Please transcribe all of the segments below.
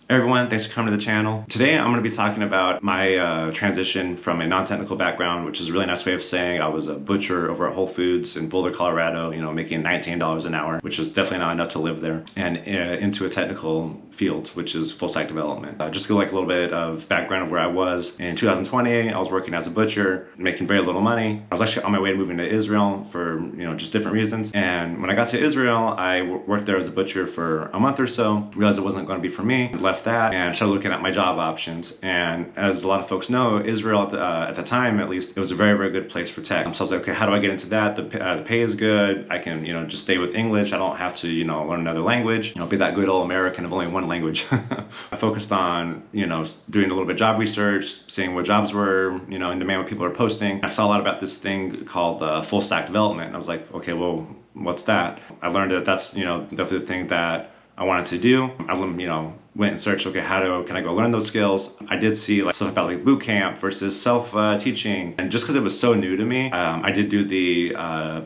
Hey everyone, thanks for coming to the channel. Today I'm going to be talking about my transition from a non-technical background, which is a really nice way of saying I was a butcher over at Whole Foods in Boulder, Colorado, making $19 an hour, which is definitely not enough to live there, and into a technical field, which is full stack development. Just to go like a little bit of background of where I was. In 2020, I was working as a butcher, making very little money. I was actually on my way to moving to Israel for, just different reasons. And when I got to Israel, I worked there as a butcher for a month or so, realized it wasn't going to be for me, left that and started looking at my job options. And as a lot of folks know, Israel at the time, at least, it was a very, very good place for tech. So I was like, okay, how do I get into that? The pay is good. I can, just stay with English. I don't have to, learn another language. Be that good old American of only one language. I focused on, doing a little bit of job research, seeing what jobs were, in demand, what people are posting. I saw a lot about this thing called full stack development. And I was like, okay, well, what's that? I learned that that's, definitely the thing that I wanted to do. I, went and searched, okay, can I go learn those skills? I did see like stuff about like boot camp versus self-teaching. And just because it was so new to me, I did do the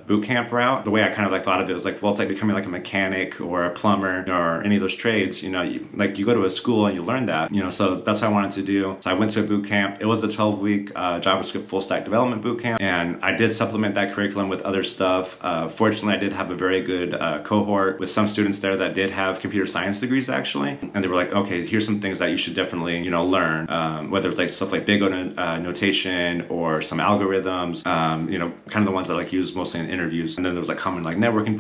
boot camp route. The way I kind of like thought of it was like, well, it's like becoming like a mechanic or a plumber or any of those trades, you go to a school and you learn that, so that's what I wanted to do. So I went to a boot camp. It was a 12-week JavaScript full stack development boot camp. And I did supplement that curriculum with other stuff. Fortunately, I did have a very good cohort with some students there that did have computer science degrees actually. And they were like, okay, here's some things that you should definitely, learn, whether it's like stuff like big notation or some algorithms, kind of the ones that I like use mostly in interviews. And then there was like common like networking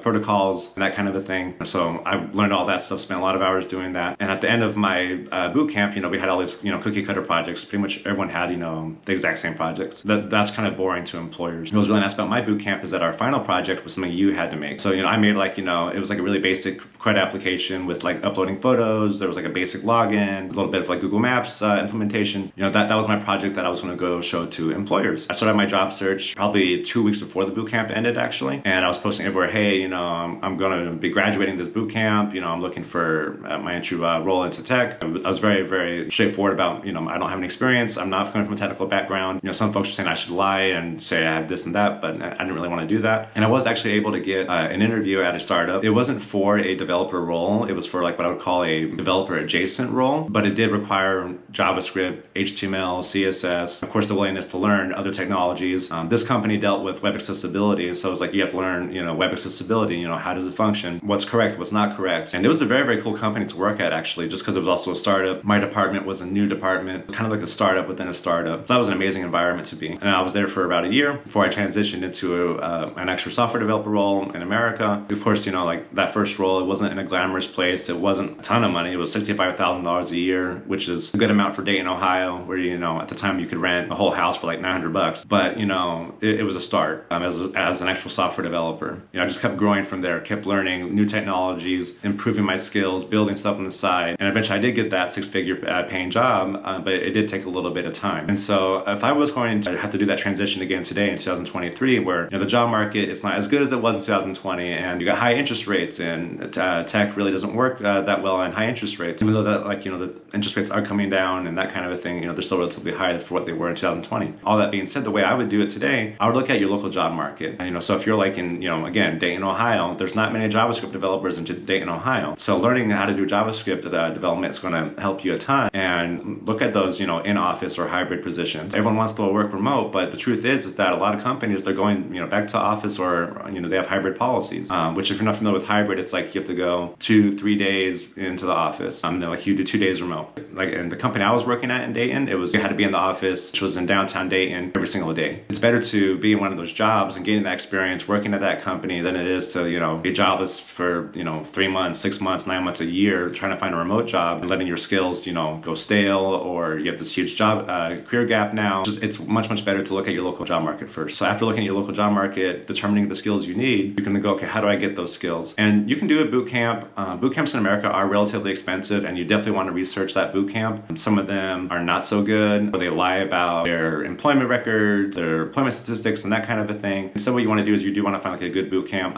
protocols and that kind of a thing. So I learned all that stuff, spent a lot of hours doing that. And at the end of my boot camp, we had all these, cookie cutter projects. Pretty much everyone had, the exact same projects. That's kind of boring to employers. What was really nice about my boot camp is that our final project was something you had to make. So, I made like, it was like a really basic credit application with like uploading photos. There was like a basic login, a little bit of like Google Maps implementation. That was my project that I was going to go show to employers. I started my job search probably 2 weeks before the boot camp ended actually. And I was posting everywhere, hey, I'm going to be graduating this boot camp. I'm looking for my entry role into tech. I was very, very straightforward about, I don't have any experience. I'm not coming from a technical background. Some folks were saying I should lie and say I have this and that, but I didn't really want to do that. And I was actually able to get an interview at a startup. It wasn't for a developer role. It was for like what I would call a developer adjacent role, but it did require JavaScript, HTML, CSS, of course the willingness to learn other technologies. This company dealt with web accessibility, so it was like you have to learn, web accessibility, how does it function, what's correct, what's not correct. And it was a very, very cool company to work at actually, just because it was also a startup. My department was a new department, kind of like a startup within a startup. So that was an amazing environment to be. And I was there for about a year before I transitioned into an extra software developer role in America. Of course, like that first role, it wasn't in a glamorous place. It wasn't a ton of money. It was $65,000 a year, which is a good amount for Dayton, Ohio, where, at the time you could rent a whole house for like $900. But, it was a start as an actual software developer. I just kept growing from there, kept learning new technologies, improving my skills, building stuff on the side. And eventually I did get that six-figure paying job, but it did take a little bit of time. And so if I was going to have to do that transition again today in 2023, where the job market, it's not as good as it was in 2020, and you got high interest rates, and tech really doesn't work that well on high interest rates, even though that the interest rates are coming down and that kind of a thing, they're still relatively high for what they were in 2020. All that being said, the way I would do it today, I would look at your local job market. And, so if you're like in, again, Dayton, Ohio, there's not many JavaScript developers in Dayton, Ohio. So learning how to do JavaScript development is going to help you a ton. And look at those, in-office or hybrid positions. Everyone wants to work remote, but the truth is that a lot of companies, they're going, back to office, or, they have hybrid policies, which if you're not familiar with hybrid, it's like you have to go 2-3 days into the office. Then like you do 2 days remote. Like in the company I was working at in Dayton, you had to be in the office, which was in downtown Dayton, every single day. It's better to be in one of those jobs and getting that experience working at that company than it is to, be jobless for, 3 months, 6 months, 9 months, a year, trying to find a remote job and letting your skills, go stale, or you have this huge job career gap now. It's much, much better to look at your local job market first. So after looking at your local job market, determining the skills you need, you can go, okay, how do I get those skills? And you can do a boot camp. Boot camps in America are relatively expensive, and you definitely want to research that boot camp. Some of them are not so good, or they lie about their employment records, their employment statistics, and that kind of a thing. And so what you want to do is you do want to find like a good boot camp.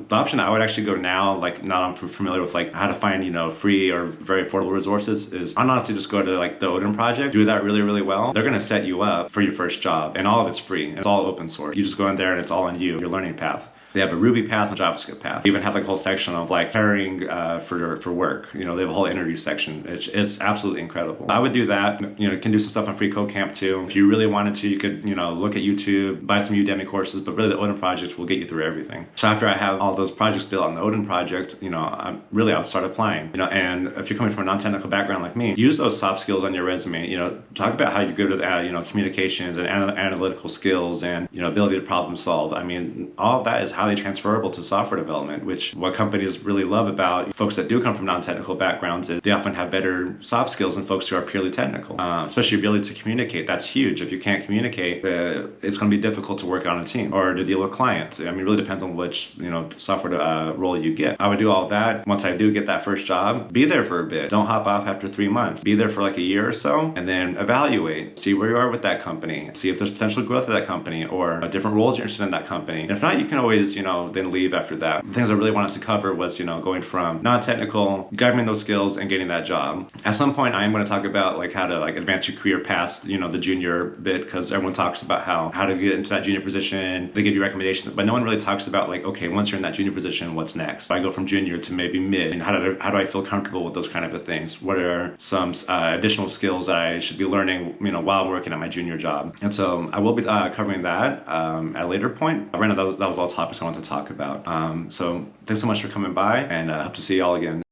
The option I would actually go now, like now I'm familiar with like how to find, free or very affordable resources, is I'd honestly just go to like the Odin project, do that really, really well. They're going to set you up for your first job, and all of it's free. It's all open source. You just go in there and it's all on you, your learning path. They have a Ruby path and a JavaScript path. They even have like a whole section of like hiring for work. You know, they have a whole interview section. It's absolutely incredible. I would do that. You know, you can do some stuff on Free Code Camp too. If you really wanted to, you could, you know, look at YouTube, buy some Udemy courses, but really the Odin project will get you through everything. So after I have all those projects built on the Odin project, you know, I would start applying. You know, and if you're coming from a non-technical background like me, use those soft skills on your resume. You know, talk about how you're good at you know, communications and analytical skills and, you know, ability to problem solve. I mean, all of that is highly transferable to software development, which what companies really love about folks that do come from non-technical backgrounds is they often have better soft skills than folks who are purely technical. Especially your ability to communicate. That's huge. If you can't communicate, it's going to be difficult to work on a team or to deal with clients. I mean, it really depends on which, you know, software role you get. I would do all that. Once I do get that first job, be there for a bit. Don't hop off after 3 months. Be there for like a year or so, and then evaluate. See where you are with that company. See if there's potential growth at that company or different roles you're interested in that company. And if not, you can always, you know, then leave after that. The things I really wanted to cover was, you know, going from non-technical, grabbing those skills and getting that job. At some point, I am going to talk about like how to like advance your career past, you know, the junior bit, because everyone talks about how to get into that junior position. They give you recommendations, but no one really talks about like, okay, once you're in that junior position, what's next? I go from junior to maybe mid, and how do I feel comfortable with those kind of things? What are some additional skills that I should be learning, you know, while working at my junior job? And so I will be covering that at a later point. Right now, that was all topics I wanted to talk about. So thanks so much for coming by, and I hope to see you all again.